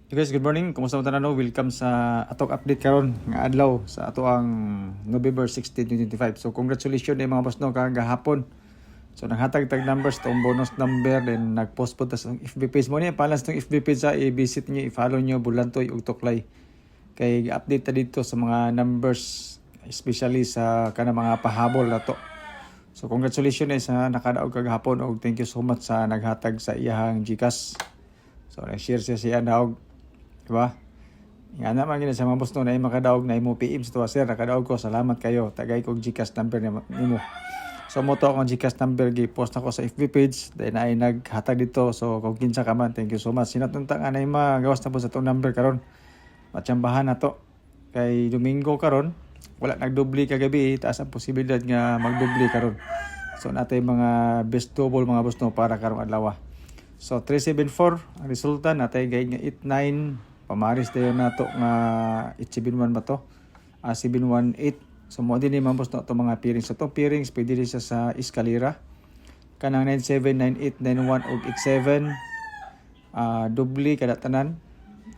Hey guys, good morning. Kumusta mo tanan? Welcome sa atong update karon nga adlaw sa ato ang November 16, 2025. So congratulations mga boss no kagahapon. So naghatag tag numbers tong bonus number then nag-post po ta sa FB page mo ni balance tong FB page sa i-visit niyo, i-follow niyo Bulantoy ug Tuklay. Kay update ta dito sa mga numbers especially sa kana mga pahabol nato. So congratulations sa nakadaog kagahapon ug thank you so much sa naghatag sa iyahang GCash. So na-share siya daog. Diba? Nga naman gina sa mga boss no na makadaog na imo PM sa tuwa sir nakadaog ko salamat kayo tagay kog GCash number nimo. So mo to akong GCash number gi-post ako sa FB page then ay naghatag dito so kung kinsa ka man thank you so much sinatunta nga na magawas na po sa tong number karon matsambahan na to kay Domingo karon wala nagdubli kagabi taas ang posibilidad nga magdubli karon so natay mga best double mga boss no para karong adlaw. So 374 ang resulta natay gayud nga 89 pamaris dayon nato nga 871 ba to? 718. So mo din ni mambos no to mga pairings. So to pairings pwede rin siya sa eskalera. Kanang 97, 98, 91 ug 87. Dubli kada tanan.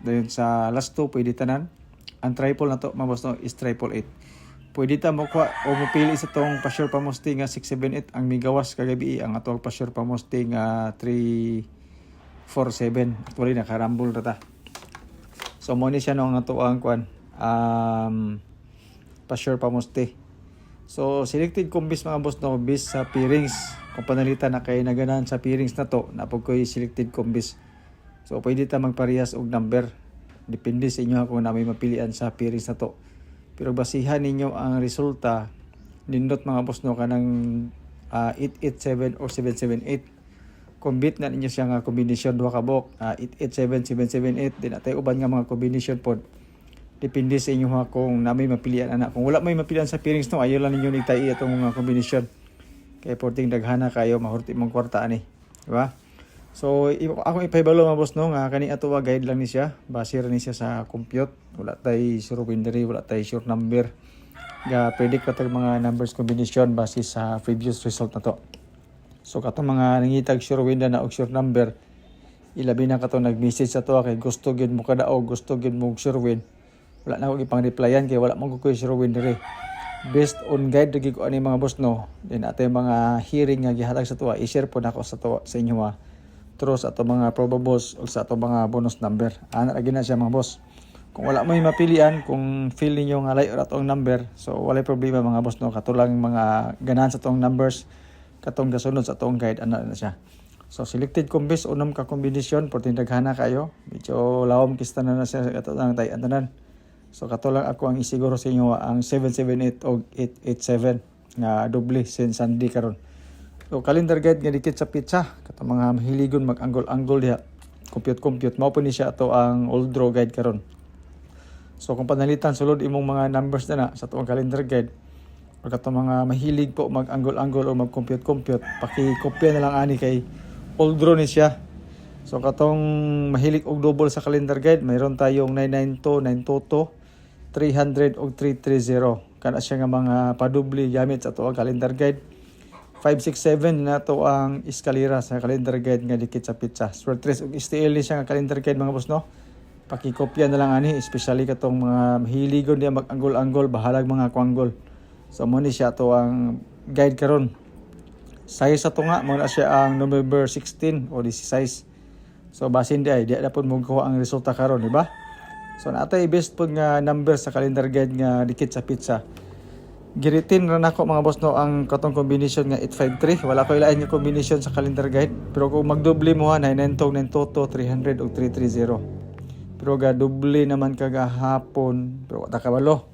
Dayon sa last two pwede tanan. Ang triple na to mambos no is triple 8. Pwede ta mo kuha o mopili sa tong pa-sure pamosti nga 678 ang migawas kagabi ang atong pa-sure pamosti nga 347. Actually nakarambol ra ta. So mo ni siya no ang ato ang kwan pa-sure pamosti. So selected combis mga boss no bis sa pairings. Kung panalitan na kay naganan sa pairings na to napog koy selected combis. So pwede ta magparehas og number. Depende sa inyo kung na may mapilian sa pairings na to. Pero basihan ninyo ang resulta nindot mga boss no kanang 887 or 778. Combit na ninyo siya nga combination duha ka buok 887 778 din atay uban nga mga combination pod. Depende sa inyo ha kung na may mapilian ana. Kung wala may mapilian sa pairings no ayo lang ninyo nigtay atong mga combination. Kay porting daghana kayo mahurti mong kwarta ani, di ba? So ako ipahibalo mga boss no nga kani ato wa guide lang ni siya, base ra ni siya sa compute. Wala tay sure winner, wala tay sure number. Ga predict katag mga numbers combination base sa previous result na to. So katong mga nangitag sure winner na og sure number, ilabi na kato nag-message sa to kay gusto gyud mo kadaog, gusto gyud mo sure win. Wala na ko ipang-replyan kay wala man ko sure winner eh. Based on guide lagi ko ani mga boss no. Then atay mga hearing nga gihatag sa to, i-share po nako sa to sa inyo ha. Through sa ato mga probables o sa ato mga bonus number. Ana lagi na siya mga boss. Kung wala mo mapilian, kung feel niyo nga layo ra tong number, so wala problema mga boss no. Katulang mga ganahan sa tong numbers katong gasunod sa atong guide ana na siya. So selected combis unom ka combination porting daghana kayo. Medyo lawom kista na siya katong tay antanan. So katulang ako ang isiguro sa inyo ang 778 o 887 nga doble sin Sunday karon. So calendar guide nga dikit sa pizza katong mga mahiligon mag-angle-angle diha. Compute mao po ni siya ato ang old draw guide karon. So kung panalitan sulod imong mga numbers na sa tuwang calendar guide o katong mga mahilig po mag-angle-angle o mag-compute paki-kopya na lang ani kay old draw ni siya. So katong mahilig og double sa calendar guide mayroon tayong 992, 922, 300 og 330. Kana siya nga mga padubli gamit sa tuwang calendar guide. 567 na to ang eskalera sa calendar guide nga dikit sa pizza. Sword 3 og STL ni siya nga calendar guide mga boss no. Pakikopya na lang ani especially katong mga mahiligon diya mag-angle-angle bahalag mga kwanggol. So mo ni siya to ang guide karon. Size sa to nga mo na siya ang November 16 o 16. So basin di ay di na pud mo kuha ang resulta karon, di ba? So natay best pud nga number sa calendar guide nga dikit sa pizza. Giritin ra nako mga boss no ang katong combination nga 853. Wala ko ilain nga combination sa calendar guide. Pero kung magdoble mo ha 992, 922, 300 ug 330. Pero ga doble naman kagahapon. Pero wala kabalo.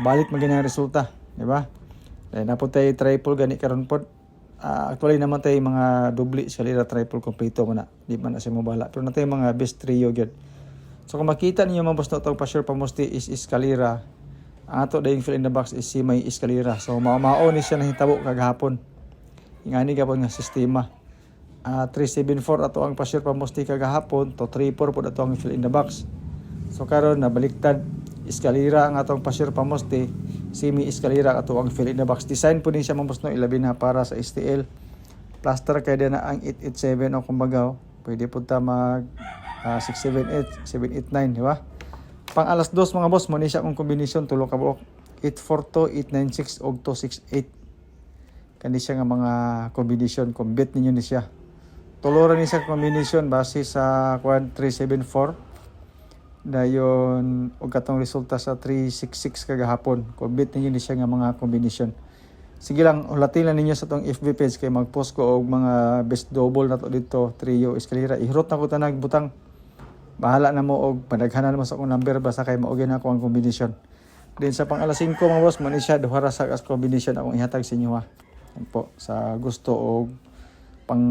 Balik magina ang resulta, di ba? Dahil napod tayo triple gani karon pod. Actually naman tayo mga doble sa lira triple completo mo na. Di man na siya mabala. Pero na tayo mga best trio gyud. So kung makita niyo mga boss no tong pa-sure pamosti is eskalera. Ang ato dayong fill in the box is si may eskalera. So mao ni siya nahitabo kagahapon. Ingani gapon nga sistema. 374 ato ang pa-sure pamosti kagahapon to 34 pud ato ang fill in the box. So karon nabaliktad eskalera ang atong pa-sure pamosti, semi eskalera ato ang fill in the box. Design po ni siya mga boss no ilabi na para sa STL. Plaster kay na ang 887 o kumbaga pwede po ta mag 678, 789, di ba? Pang alas 2 mga boss, mo ni siya kung kombinasyon tulo ka buok. 842, 896 og 268. Kani siya nga mga kombinasyon, kumbit ninyo ni siya. Tuloran ni siya kombinasyon base sa 374. Dayon og katong resulta sa 366 kagahapon. Kumbit ninyo ni siya nga mga kombinasyon. Sige lang, ulatin lang ninyo sa tong FB page kay mag-post ko og mga best double na to dito, trio, eskalera. Ihurot na ko tanag butang. Bahala na mo og padaghanan mo sa akong number basta kay maugin ako ang kombinasyon. Then sa pang alas 5 mga boss, man siya duha sa as kombinasyon akong ihatag sa inyo ha. Yan po, sa gusto og pang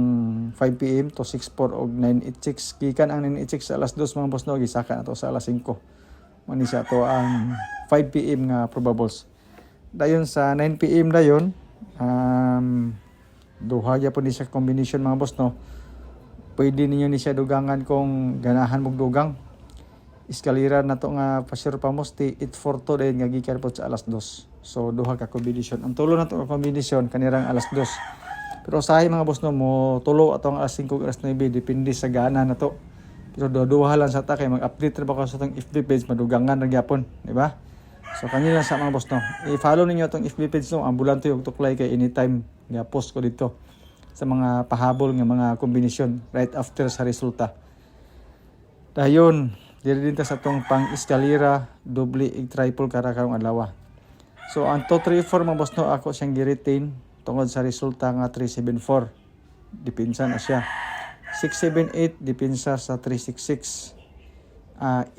5 PM to 6:04 og 986. Gikan ang 986 sa alas 2 mga boss no, gisaka na to sa alas 5. Man siya to ang 5 PM nga probables. Dayon sa 9 PM dayon, duha ya po ni siya combination mga boss no. Pwede ninyo ni siya dugangan kung ganahan mong dugang. Eskalera na to nga pasir pamosti 842 dayon nga gikan po sa alas 2. So duha ka combination. Ang tulo na to ka combination kanirang alas 2. Pero usahay mga boss no mo tulo atong alas 5 alas 9 depende sa gana na to. Pero duha lang sa ta kay mag-update ra ba ka sa tong FB page madugangan ra gyapon, di ba? So kanila sa mga boss no. I-follow ninyo tong FB page no, ambulante yung tuklay kay anytime nga post ko dito sa mga pahabol nga mga kombinasyon right after sa resulta. Dayon, diri din ta sa tong pang eskalera, doble ig triple karong adlaw. So ang 234 mga boss no ako siyang gi-retain tungod sa resulta nga 374. Dipinsa na siya. 678 dipinsa sa 366.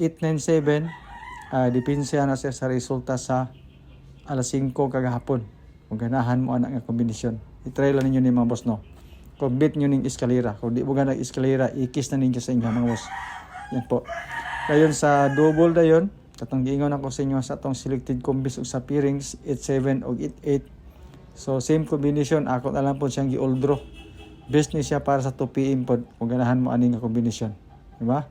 897 dipinsa na siya sa resulta sa alas 5 kagahapon. Kung ganahan mo anak nga kombinasyon. I-try lang ninyo ni mga boss no. Combit nyo ning eskalera. Kung di mo ganag eskalera, ikis na ninyo sa inyo mga boss. Yan po. Dayon sa double dayon, katong giingon ako sa inyo sa atong selected combis ug sa pairings 87 ug 88. So same combination, ako na lang po siyang gi-all draw. Best ni siya para sa 2 PM pod kung ganahan mo ani nga kombinasyon. Di ba?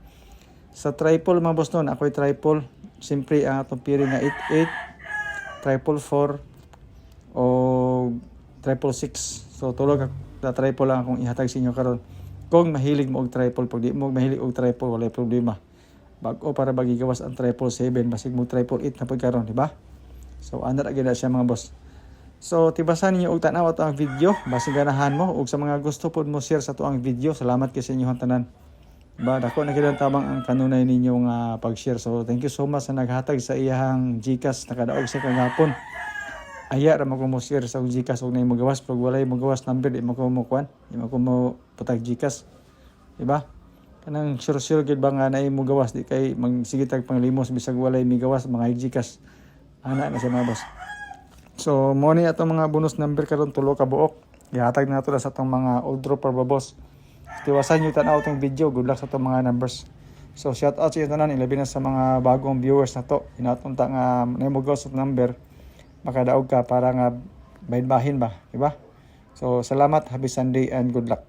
Sa triple mga boss noon, ako'y triple. Siyempre ang atong pairing nga 88, triple 4 o triple 6. So tulog na triple lang akong ihatag sa inyo karon. Kung mahilig mo og triple, pag di mo mahilig og triple, wala problema. Bag-o para bagigawas ang triple 7, basig mo triple 8 na pagkaroon, di ba? So ana ra gyud siya mga boss. So tibasan niyo og tan-aw ato ang video, basig ganahan mo ug sa mga gusto pod mo share sa ato ang video. Salamat kay sa inyong tanan. Ba dako na kilang tabang ang kanunay ninyong pag-share. So thank you so much sa naghatag sa iyang GCash nakadaog sa kagahapon. Aya ra mo ko mo share sa GCash ug nay magawas pag walay magawas number di mo ko mo kuan, di mo ko mo putag GCash. Di ba? Kanang sure gid ba nga nay mo gawas di kay magsige tag panglimos bisag walay migawas mga GCash. Ana na sa mga boss. So mo ni atong mga bonus number karon tulo ka buok. Ihatag na nato sa atong mga old draw boss. Tiwasan nyo tan-aw tong video. Good luck sa itong mga numbers. So shout out sa inyo tanan, ilabi na sa mga bagong viewers na to. Inatunta nga naimugos sa number, makadaog ka para nga bahin ba, diba? So salamat, happy Sunday and good luck.